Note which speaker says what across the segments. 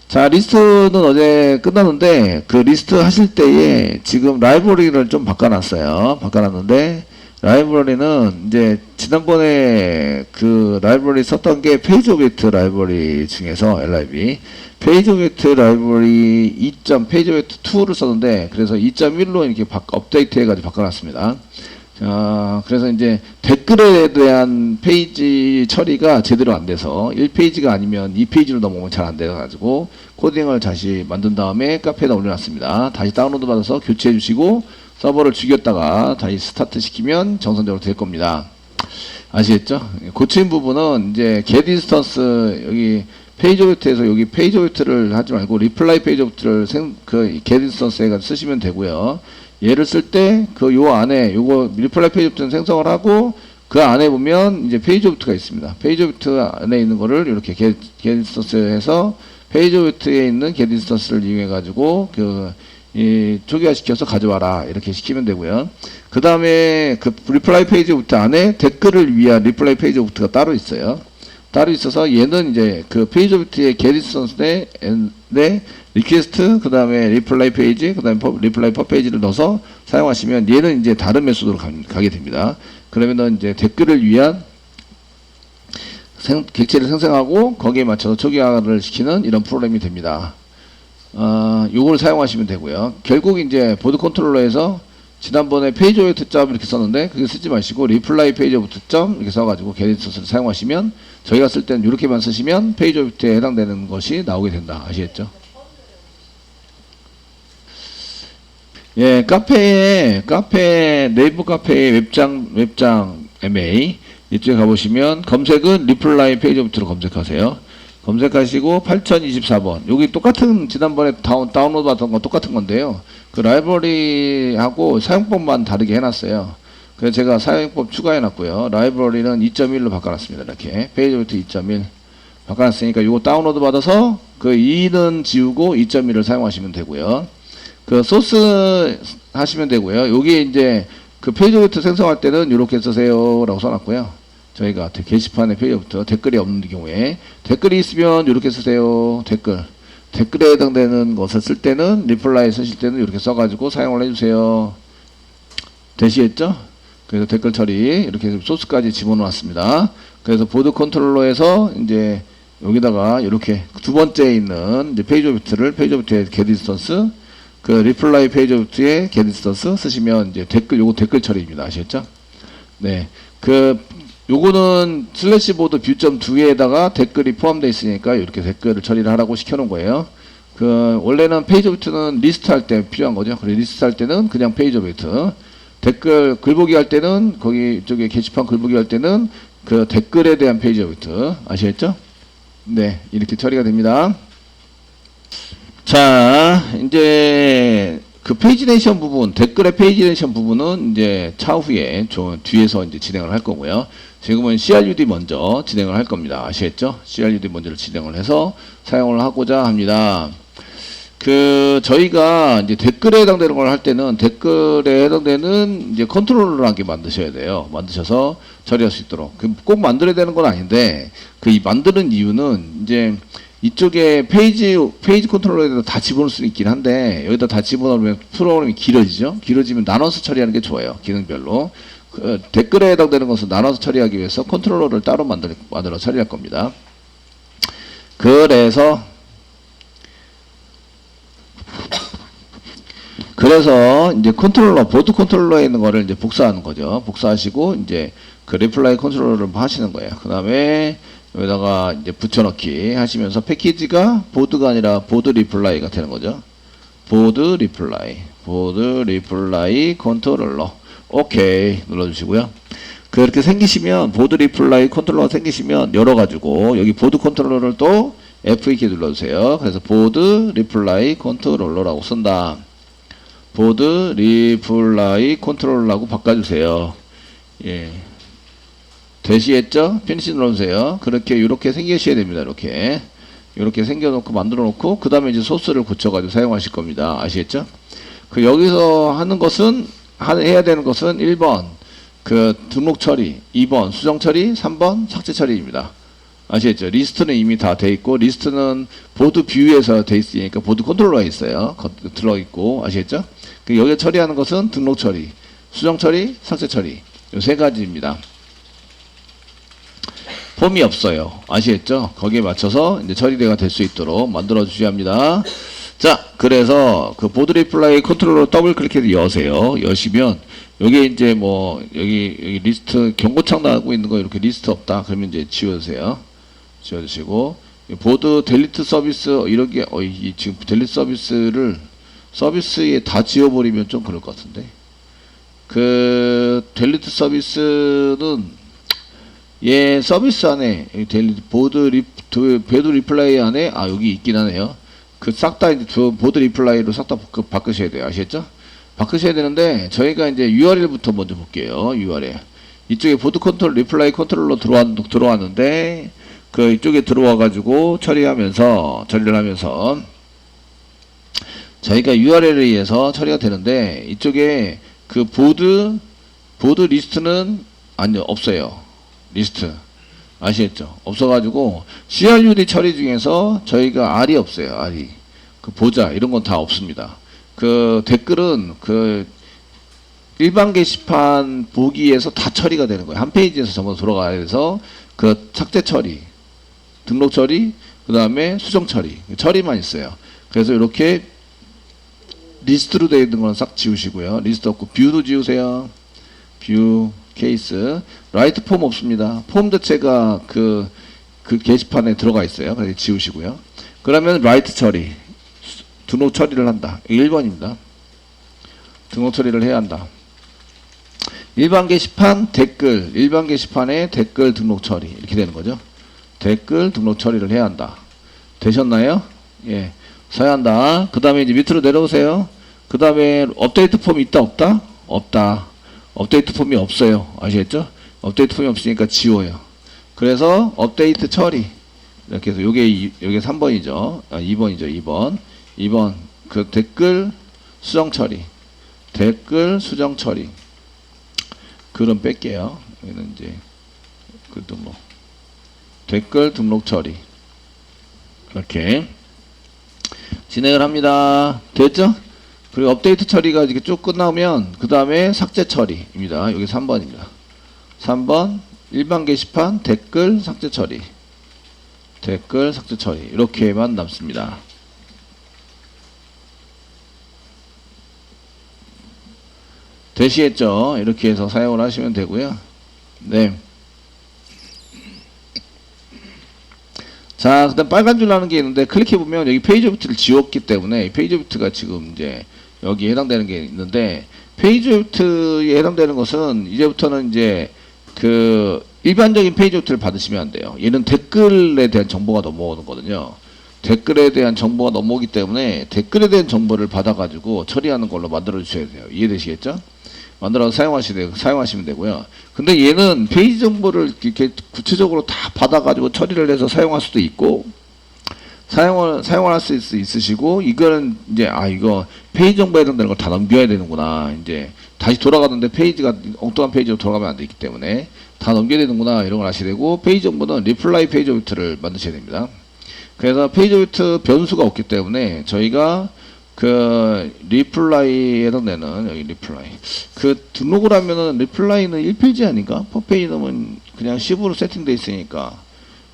Speaker 1: 자, 리스트는 어제 끝났는데, 그 리스트 하실 때에 지금 라이브러리를 좀 바꿔놨어요. 바꿔놨는데, 라이브러리는 이제 지난번에 그 라이브러리 썼던 게 페이지 오브젝트 라이브러리 중에서 LIB. 페이지 오브젝트 라이브러리 2. 페이지 오브젝트 2를 썼는데, 그래서 2.1로 이렇게 업데이트 해가지고 바꿔놨습니다. 자, 그래서 이제 댓글에 대한 페이지 처리가 제대로 안 돼서 1페이지가 아니면 2페이지로 넘어오면 잘 안 돼가지고 코딩을 다시 만든 다음에 카페에다 올려놨습니다. 다시 다운로드 받아서 교체해 주시고 서버를 죽였다가 다시 스타트 시키면 정상적으로 될 겁니다. 아시겠죠? 고친 부분은 이제 get instance 여기 페이지 오브젝트에서 여기 페이지 오브젝트를 하지 말고 리플라이 페이지 오브젝트를 get instance 해가지고 쓰시면 되고요. 얘를 쓸 때 그 요 안에 요거 리플라이 페이지 오브젝트는 생성을 하고 그 안에 보면 이제 페이지 오브젝트가 있습니다. 페이지 오브젝트 안에 있는 거를 이렇게 get instance 해서 페이지 오브젝트에 있는 get instance를 이용해 가지고 초기화 시켜서 가져와라 이렇게 시키면 되고요. 그 다음에 그 리플라이 페이지 오브젝트 안에 댓글을 위한 리플라이 페이지 오브젝트가 따로 있어요. 따로 있어서 얘는 이제 그 페이지 오브젝트의 get instance에 리퀘스트, 그 다음에 리플라이 페이지, 그 다음에 리플라이 퍼 페이지를 넣어서 사용하시면 얘는 이제 다른 메소드로 가게 됩니다. 그러면은 이제 댓글을 위한 객체를 생성하고 거기에 맞춰서 초기화를 시키는 이런 프로그램이 됩니다. 요걸 사용하시면 되고요. 결국 이제 보드 컨트롤러에서 지난번에 페이지 오브젝트 점 이렇게 썼는데 그게 쓰지 마시고 리플라이 페이지 오브젝트 점 이렇게 써가지고 get instance를 사용하시면 저희가 쓸 때는 이렇게만 쓰시면 페이지 오브젝트에 해당되는 것이 나오게 된다. 아시겠죠? 예, 네이버 카페의 웹장 MA 이쪽에 가보시면 검색은 리플라이 페이지 오브젝트로 검색하세요. 검색하시고 8024번 여기 똑같은 지난번에 다운로드 받은 건 똑같은 건데요. 그 라이브러리하고 사용법만 다르게 해놨어요. 그래서 제가 사용법 추가해놨고요. 라이브러리는 2.1로 바꿔놨습니다. 이렇게 페이지 오브젝트 2.1 바꿔놨으니까 이거 다운로드 받아서 그 2는 지우고 2.1을 사용하시면 되고요. 그 소스 하시면 되고요. 여기에 이제 그 페이지 오브젝트 생성할 때는 이렇게 쓰세요 라고 써놨고요. 저희가 게시판에 페이지 오브젝트 댓글이 없는 경우에 댓글이 있으면 이렇게 쓰세요. 댓글에 해당되는 것을 쓸 때는 리플라이 쓰실 때는 이렇게 써가지고 사용을 해주세요. 되시겠죠? 그래서 댓글 처리 이렇게 소스까지 집어넣었습니다. 그래서 보드 컨트롤러에서 이제 여기다가 이렇게 두 번째에 있는 이제 페이지 오브젝트를 페이지 오브젝트의 get instance 그 리플라이 페이지 오브젝트의 get instance 쓰시면 이제 요거 댓글 처리입니다. 아시겠죠? 네. 요거는 슬래시 보드 뷰.2에다가 댓글이 포함되어 있으니까 이렇게 댓글을 처리를 하라고 시켜놓은 거예요. 원래는 페이지 오브젝트는 리스트 할 때 필요한 거죠. 그래서 리스트 할 때는 그냥 페이지 오브젝트. 글보기 할 때는 거기 쪽에 게시판 글보기 할 때는 그 댓글에 대한 페이지 오브젝트. 아시겠죠? 네. 이렇게 처리가 됩니다. 자, 이제 그 페이지네이션 부분, 댓글의 페이지네이션 부분은 이제 차후에 뒤에서 이제 진행을 할 거고요. 지금은 CRUD 먼저 진행을 할 겁니다. 아시겠죠? CRUD 먼저를 진행을 해서 사용을 하고자 합니다. 저희가 이제 댓글에 해당되는 걸 할 때는 댓글에 해당되는 이제 컨트롤러라는 게 만드셔야 돼요. 만드셔서 처리할 수 있도록. 꼭 만들어야 되는 건 아닌데, 이 만드는 이유는 이제 이쪽에 페이지 컨트롤러에다 다 집어넣을 수 있긴 한데, 여기다 다 집어넣으면 프로그램이 길어지죠? 길어지면 나눠서 처리하는 게 좋아요. 기능별로. 댓글에 해당되는 것을 나눠서 처리하기 위해서 컨트롤러를 따로 만들어 처리할 겁니다. 그래서 이제 보드 컨트롤러에 있는 거를 이제 복사하는 거죠. 복사하시고, 이제 그 리플라이 컨트롤러를 하시는 거예요. 그 다음에 여기다가 이제 붙여넣기 하시면서 패키지가 보드가 아니라 보드 리플라이가 되는 거죠. 보드 리플라이 컨트롤러. 오케이 눌러주시고요. 그렇게 생기시면 보드 리플라이 컨트롤러가 생기시면 열어가지고 여기 보드 컨트롤러를 또 F2키 눌러주세요. 그래서 보드 리플라이 컨트롤러라고 쓴다. 보드 리플라이 컨트롤러라고 바꿔주세요. 예. 되시겠죠? 피니시 눌러주세요. 이렇게 생기셔야 됩니다. 이렇게 생겨놓고 만들어놓고 그 다음에 이제 소스를 고쳐가지고 사용하실 겁니다. 아시겠죠? 여기서 하는 것은 해야 되는 것은 1번 등록 처리, 2번 수정 처리, 3번 삭제 처리입니다. 아시겠죠? 리스트는 이미 다 돼 있고, 리스트는 보드 뷰에서 돼 있으니까 보드 컨트롤러가 있어요. 들어있고, 아시겠죠? 여기에 처리하는 것은 등록 처리, 수정 처리, 삭제 처리. 요 세 가지입니다. 폼이 없어요. 아시겠죠? 거기에 맞춰서 이제 처리가 될 수 있도록 만들어 주셔야 합니다. 자, 그래서 그 보드 리플라이 컨트롤러 더블 클릭해서 여세요. 여시면 여기 이제 뭐 여기 리스트 경고창 나오고 있는 거 이렇게 리스트 없다. 그러면 이제 지워주세요. 지워주시고 보드 델리트 서비스 이런 게 이 지금 델리트 서비스에 다 지워버리면 좀 그럴 것 같은데. 그 델리트 서비스는 예 서비스 안에 델리트 보드 리플라이 안에 여기 있긴 하네요. 그 싹 다 이제 보드 리플라이로 싹 다 바꾸셔야 돼요. 아시겠죠? 바꾸셔야 되는데 저희가 이제 URL부터 먼저 볼게요. URL 이쪽에 보드 컨트롤 리플라이 컨트롤러 들어왔는데 그 이쪽에 들어와 가지고 처리를 하면서 저희가 URL에 의해서 처리가 되는데 이쪽에 그 보드 리스트는 아니요 없어요. 리스트 아시겠죠? 없어가지고 CRUD 처리 중에서 저희가 R이 없어요. R이 그 보자 이런 건 다 없습니다. 그 댓글은 그 일반 게시판 보기에서 다 처리가 되는 거예요. 한 페이지에서 전부 돌아가야 돼서 그 삭제 처리, 등록 처리, 그 다음에 수정 처리만 있어요. 그래서 이렇게 리스트로 되어 있는 건 싹 지우시고요. 리스트 없고 뷰도 지우세요. 뷰 케이스 라이트 폼 없습니다. 폼 자체가 그 게시판에 들어가 있어요. 그래서 지우시고요. 그러면 라이트 처리 등록 처리를 한다. 1번입니다. 등록 처리를 해야 한다. 일반 게시판 댓글 일반 게시판에 댓글 등록 처리 이렇게 되는 거죠. 댓글 등록 처리를 해야 한다. 되셨나요? 예. 써야 한다. 그 다음에 이제 밑으로 내려오세요. 그 다음에 업데이트 폼이 있다 없다? 없다. 업데이트 폼이 없어요. 아시겠죠? 업데이트 폼이 없으니까 지워요. 그래서 업데이트 처리 이렇게 해서 요게 3번이죠. 2번이죠. 2번 그 댓글 수정 처리 글은 뺄게요. 여기는 이제 글 등록 댓글 등록 처리 이렇게 진행을 합니다. 됐죠? 그리고 업데이트 처리가 이렇게 쭉 끝나면 그 다음에 삭제 처리입니다. 여기 3번입니다. 3번 일반 게시판 댓글 삭제 처리 이렇게만 남습니다. 되시겠죠? 이렇게 해서 사용을 하시면 되고요. 네. 자, 그 다음 빨간 줄 나는 게 있는데 클릭해보면 여기 페이지 오브트를 지웠기 때문에 페이지 오브트가 지금 이제 여기에 해당되는 게 있는데 페이지 오브트에 해당되는 것은 이제부터는 이제 그 일반적인 페이지 오브트를 받으시면 안 돼요. 얘는 댓글에 대한 정보가 넘어오는 거거든요. 댓글에 대한 정보가 넘어오기 때문에 댓글에 대한 정보를 받아가지고 처리하는 걸로 만들어 주셔야 돼요. 이해되시겠죠? 만들어서 사용하시면 되고요. 근데 얘는 페이지 정보를 이렇게 구체적으로 다 받아가지고 처리를 해서 사용할 수도 있고, 사용할 수 있으시고, 이거는 이제, 이거 페이지 정보에 해당되는 걸 다 넘겨야 되는구나. 이제 다시 돌아가는데 페이지가 엉뚱한 페이지로 돌아가면 안 되기 때문에 다 넘겨야 되는구나. 이런 걸 아셔야 되고, 페이지 정보는 리플라이 페이지 오브젝트를 만드셔야 됩니다. 그래서 페이지 오브젝트 변수가 없기 때문에 저희가 그 리플라이에 해당되는 여기 리플라이 그 등록을 하면은 리플라이는 1페이지 아닌가? 퍼페이지 넘은 그냥 10으로 세팅되어 있으니까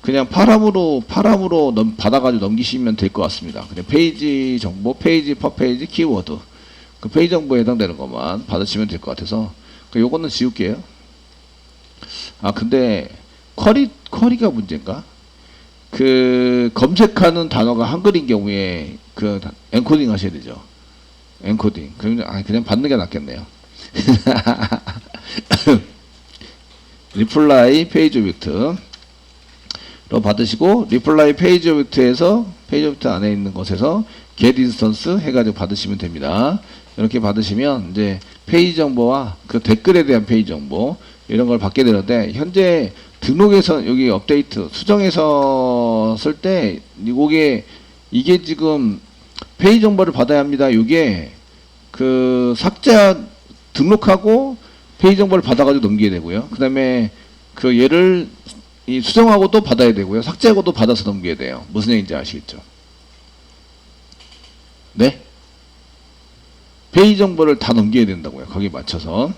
Speaker 1: 그냥 파람으로 받아가지고 넘기시면 될 것 같습니다. 그냥 페이지 정보, 퍼페이지, 키워드 그 페이지 정보에 해당되는 것만 받으시면 될 것 같아서 요거는 지울게요. 근데 쿼리가 문제인가? 그 검색하는 단어가 한글인 경우에 그 엔코딩 하셔야 되죠. 엔코딩. 그냥 받는 게 낫겠네요. 리플라이 페이지 오브젝트로 받으시고 리플라이 페이지 오브젝트에서 페이지 오브젝트 안에 있는 것에서 get instance 해가지고 받으시면 됩니다. 이렇게 받으시면 이제 페이지 정보와 그 댓글에 대한 페이지 정보 이런 걸 받게 되는데 현재 등록에서 여기 업데이트 수정해서 쓸 때 이게 지금 페이지 정보를 받아야 합니다. 이게 그 삭제 등록하고 페이지 정보를 받아가지고 넘기게 되고요. 그 다음에 그 얘를 이 수정하고 또 받아야 되고요. 삭제하고 또 받아서 넘겨야 돼요. 무슨 얘기인지 아시겠죠? 네? 페이지 정보를 다 넘겨야 된다고요. 거기에 맞춰서.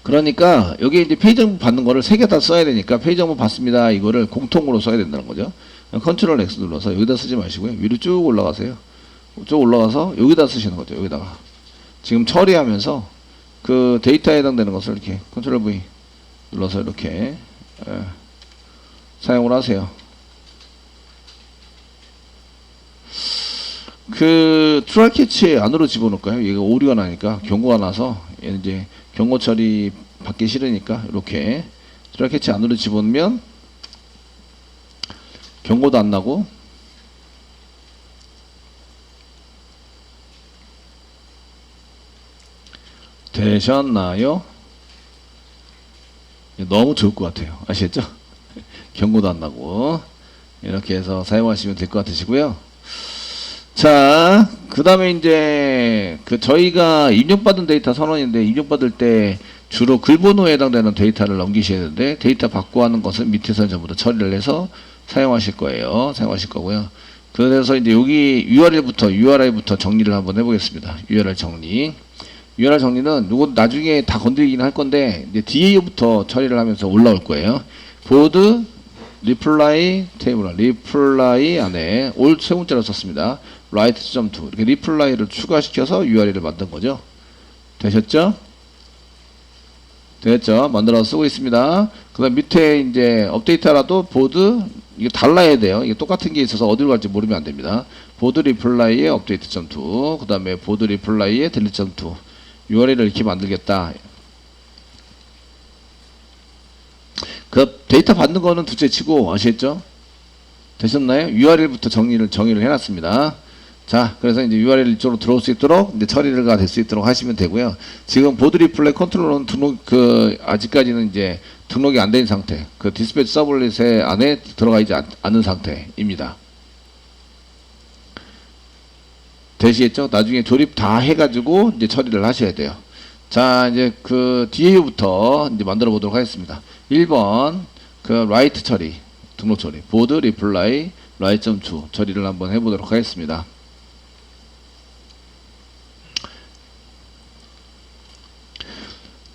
Speaker 1: 그러니까 여기 이제 페이지 정보 받는 거를 3개 다 써야 되니까 페이지 정보 받습니다. 이거를 공통으로 써야 된다는 거죠. 컨트롤 X 눌러서 여기다 쓰지 마시고요. 위로 쭉 올라가세요. 쭉 올라가서 여기다 쓰시는 거죠. 여기다가. 지금 처리하면서 그 데이터에 해당되는 것을 이렇게 컨트롤 V 눌러서 이렇게 사용을 하세요. 그 트라이 캐치 안으로 집어넣을까요? 얘가 오류가 나니까 경고가 나서 얘는 이제 경고 처리 받기 싫으니까 이렇게 트라이 캐치 안으로 집어넣으면 경고도 안 나고 되셨나요? 너무 좋을 것 같아요. 아시겠죠? 경고도 안 나고 이렇게 해서 사용하시면 될 것 같으시고요. 자, 그 다음에 이제 그 저희가 입력받은 데이터 선언인데 입력받을 때 주로 글번호에 해당되는 데이터를 넘기셔야 되는데 데이터 받고 하는 것은 밑에서 전부 다 처리를 해서 사용하실 거예요. 사용하실 거고요. 그래서 이제 여기 URI부터 정리를 한번 해보겠습니다. URL 정리. URL 정리는 이거 나중에 다 건드리긴 할 건데 이제 DA부터 처리를 하면서 올라올 거예요. 보드 리플라이 테이블 리플라이 안에 올 세 문자로 썼습니다. write.to 이렇게 리플라이를 추가시켜서 URL을 만든 거죠. 되셨죠? 됐죠? 만들어서 쓰고 있습니다. 그 다음 밑에 이제 업데이트라도 보드 이게 달라야 돼요. 이게 똑같은 게 있어서 어디로 갈지 모르면 안 됩니다. 보드 리플라이의 업데이트.to 그 다음에 보드 리플라이의 딜리트.to URL을 이렇게 만들겠다. 그 데이터 받는 거는 둘째 치고 아시겠죠? 되셨나요? URL부터 정리를 해놨습니다. 자, 그래서 이제 URL 이쪽으로 들어올 수 있도록 이제 처리가 될 수 있도록 하시면 되고요. 지금 보드 리플레이 컨트롤러는 아직까지는 이제 등록이 안 된 상태. 그 디스패치 서블릿에 안에 들어가 있지 않은 상태입니다. 되시겠죠? 나중에 조립 다 해가지고 이제 처리를 하셔야 돼요. 자, 이제 그 DAU부터 이제 만들어 보도록 하겠습니다. 1번, 그 write 처리, 등록 처리, 보드 리플라이, write.to 처리를 한번 해보도록 하겠습니다.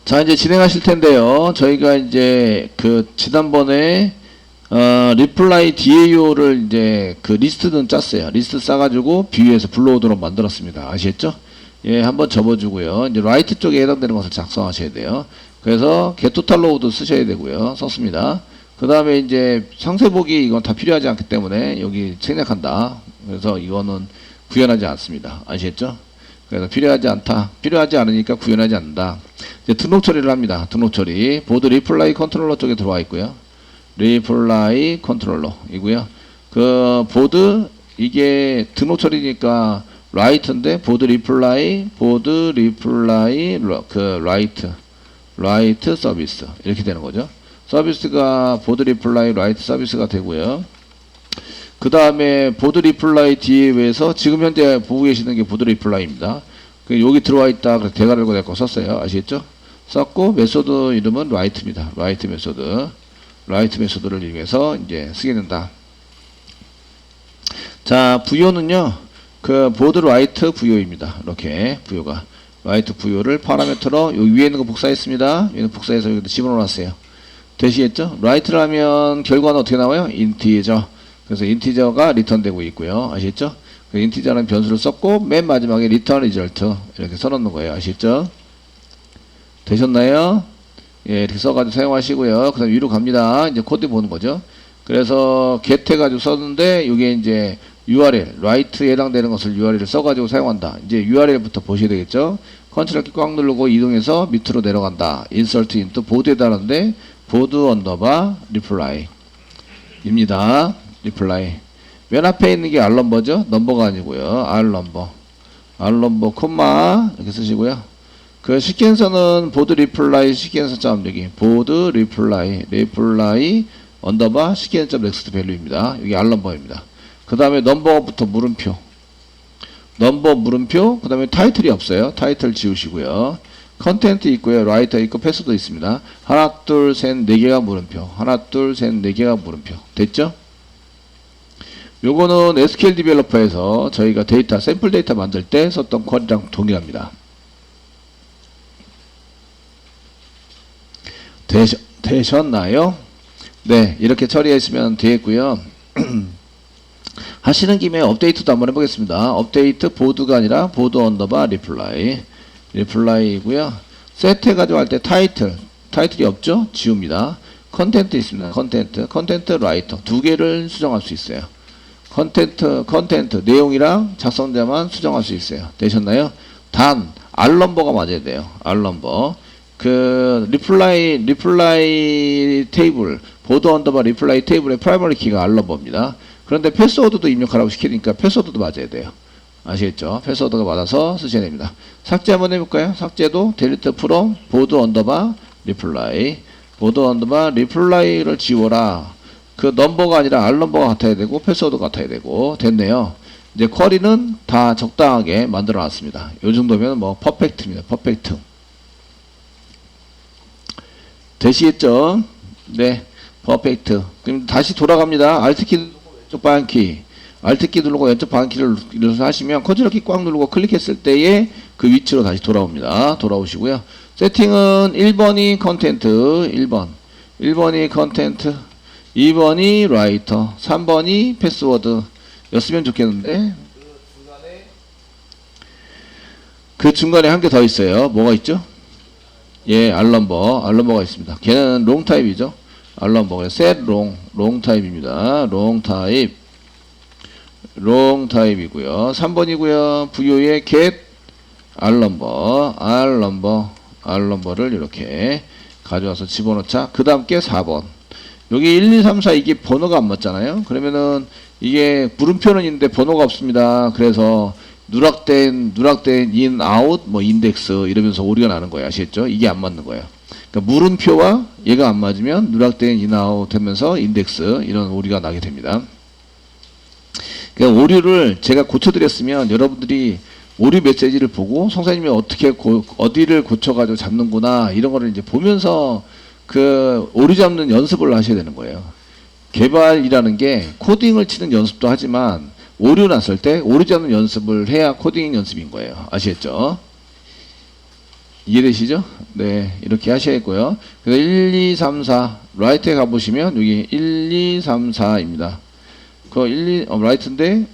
Speaker 1: 자, 이제 진행하실 텐데요. 저희가 이제 그 지난번에 리플라이 DAO를 이제 그 리스트는 짰어요. 리스트 싸가지고 뷰에서 불러오도록 만들었습니다. 아시겠죠? 예, 한번 접어주고요. 이제 라이트 쪽에 해당되는 것을 작성하셔야 돼요. 그래서 getTotalLoad 쓰셔야 되고요. 썼습니다. 그 다음에 이제 상세보기 이건 다 필요하지 않기 때문에 여기 생략한다. 그래서 이거는 구현하지 않습니다. 아시겠죠? 그래서 필요하지 않으니까 구현하지 않는다. 이제 등록 처리를 합니다. 등록 처리. 보드 리플라이 컨트롤러 쪽에 들어와 있고요. 리플라이 컨트롤러 이고요. 그 보드 이게 등록 처리니까 라이트인데 보드 리플라이 그 라이트 서비스 이렇게 되는 거죠. 서비스가 보드 리플라이 라이트 서비스가 되고요. 그 다음에 보드 리플라이 DA에서 지금 현재 보고 계시는 게 보드 리플라이입니다. 여기 들어와 있다. 그래서 대괄호 내거 썼어요. 아시겠죠? 썼고 메소드 이름은 write입니다. write 메소드를 이용해서 이제 쓰게 된다. 자, 부요는요. 그 보드 write 부요입니다. 이렇게 부요가 write 부요를 파라미터로 여기 위에 있는 거 복사했습니다. 여기는 복사해서 여기다 집어넣었어요. 되시겠죠? write를 하면 결과는 어떻게 나와요? 인티저. 그래서 인티저가 리턴되고 있고요. 아시겠죠? 그 인티저라는 변수를 썼고 맨 마지막에 리턴 리절트 이렇게 써놓는 거예요. 아시겠죠? 되셨나요? 예, 이렇게 써가지고 사용하시고요. 그 다음 위로 갑니다. 이제 코드 보는 거죠. 그래서 get 해가지고 썼는데 이게 이제 URL, write에 해당되는 것을 URL을 써가지고 사용한다. 이제 URL부터 보셔야 되겠죠. 컨트롤 키 꽉 누르고 이동해서 밑으로 내려간다. insert into 보드에 달았는데 보드 언더바 리플라이 입니다. 리플라이. 맨 앞에 있는 게 R 넘버죠. 넘버가 아니고요. R 넘버 콤마 이렇게 쓰시고요. 그 시퀀서는 보드 리플라이 시퀀서 점 여기 보드 리플라이 언더바 시퀀서 넥스트 밸류입니다. 여기 R 넘버입니다. 그 다음에 넘버부터 물음표 그 다음에 타이틀이 없어요. 타이틀 지우시고요. 컨텐트 있고요. 라이터 있고 패스도 있습니다. 하나, 둘, 셋, 네 개가 물음표. 하나, 둘, 셋, 네 개가 물음표. 됐죠? 요거는 SQL 디벨로퍼에서 저희가 데이터, 샘플 데이터 만들 때 썼던 쿼리랑 동일합니다. 되셨나요? 네, 이렇게 처리했으면 되겠고요. 하시는 김에 업데이트도 한번 해보겠습니다. 업데이트 보드가 아니라 보드 언더바 리플라이이고요. 세트 해가지고 할 때 타이틀이 없죠? 지웁니다. 컨텐트 있습니다. 컨텐트 라이터 두 개를 수정할 수 있어요. 컨텐트 내용이랑 작성자만 수정할 수 있어요. 되셨나요? 단 알넘버가 맞아야 돼요. 알넘버 그 리플라이 테이블 보드 언더바 리플라이 테이블의 프라이머리 키가 알넘버입니다. 그런데 패스워드도 입력하라고 시키니까 패스워드도 맞아야 돼요. 아시겠죠? 패스워드가 맞아서 쓰셔야 됩니다. 삭제 한번 해볼까요? 삭제도 델리트 프롬 보드 언더바 리플라이를 지워라. 그 넘버가 아니라 알넘버가 같아야 되고 패스워드가 같아야 되고. 됐네요. 이제 쿼리는 다 적당하게 만들어 놨습니다. 요 정도면 뭐 퍼펙트입니다. 퍼펙트. 되시겠죠? 네, 퍼펙트. 그럼 다시 돌아갑니다. Alt키 누르고 왼쪽 방향키, Alt키 누르고 왼쪽 방향키를 눌러서 하시면 컨트롤키 꽉 누르고 클릭했을 때에 그 위치로 다시 돌아옵니다. 돌아오시고요. 세팅은 1번이 컨텐트, 1번이 컨텐트, 2번이 라이터, 3번이 패스워드 였으면 좋겠는데 그 중간에 한 개 더 있어요. 뭐가 있죠? 예, 알넘버가 있습니다. 걔는 롱 타입이죠. 알넘버, set 롱 타입입니다. 롱 타입이고요. 3번이고요. VO의 get 알넘버를 이렇게 가져와서 집어넣자. 그 다음 게 4번. 여기 1, 2, 3, 4 이게 번호가 안 맞잖아요. 그러면은 이게 물음표는 있는데 번호가 없습니다. 그래서 누락된 in, out, 뭐 인덱스 이러면서 오류가 나는 거예요. 아시겠죠? 이게 안 맞는 거예요. 그러니까 물음표와 얘가 안 맞으면 누락된 in, out 하면서 인덱스 이런 오류가 나게 됩니다. 그러니까 오류를 제가 고쳐드렸으면 여러분들이 오류 메시지를 보고 성사님이 어디를 고쳐가지고 잡는구나 이런 거를 이제 보면서 그 오류 잡는 연습을 하셔야 되는 거예요. 개발이라는 게 코딩을 치는 연습도 하지만 오류 났을 때 오류 잡는 연습을 해야 코딩 연습인 거예요. 아시겠죠? 이해되시죠? 네, 이렇게 하셔야겠고요. 그래서 1, 2, 3, 4 라이트에 가보시면 여기 1, 2, 3, 4입니다. 그 1, 2 라이트인데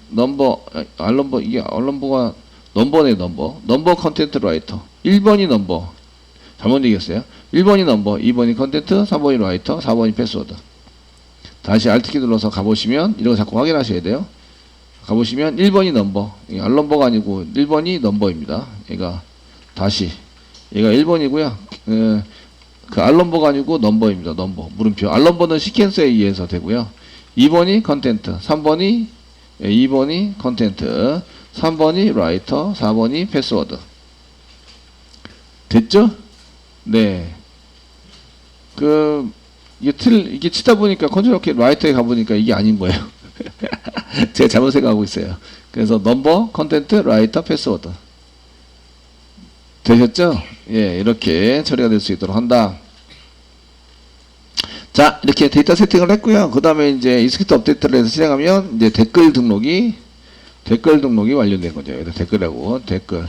Speaker 1: 알넘버 이게 알넘버가 넘버네. 넘버 컨텐트 라이터 1번이 넘버 잘못 얘기했어요. 1번이 넘버, 2번이 컨텐트, 3번이 라이터, 4번이 패스워드. 다시 Alt키 눌러서 가보시면 이런 거 자꾸 확인하셔야 돼요. 가보시면 1번이 넘버, 알넘버가 아니고 1번이 넘버입니다. 얘가 1번이고요. 그 알넘버가 아니고 넘버입니다. 넘버, 물음표. 알넘버는 시퀀스에 의해서 되고요. 2번이 컨텐트, 2번이 컨텐트, 3번이 라이터, 4번이 패스워드. 됐죠? 네. 이게 치다 보니까 컨트롤 키 라이터에 가보니까 이게 아닌 거예요. 제가 잘못 생각하고 있어요. 그래서 넘버, 컨텐트, 라이터, 패스워드. 되셨죠? 예, 이렇게 처리가 될 수 있도록 한다. 자, 이렇게 데이터 세팅을 했고요. 그 다음에 이제 이스크립트 업데이트를 해서 실행하면 이제 댓글 등록이 완료된 거죠. 여기다 댓글.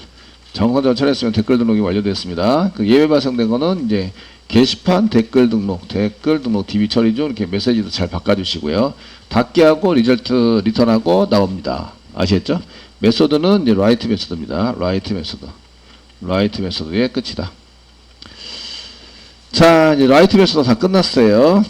Speaker 1: 정상적으로 처리했으면 댓글 등록이 완료됐습니다. 그 예외 발생된 거는 이제 게시판 댓글 등록 DB 처리 중 이렇게 메시지도 잘 바꿔주시고요. 닫게 하고 리절트 리턴하고 나옵니다. 아시겠죠? 메소드는 이제 라이트 메소드입니다. 라이트 메소드의 끝이다. 자, 이제 라이트 메소드 다 끝났어요.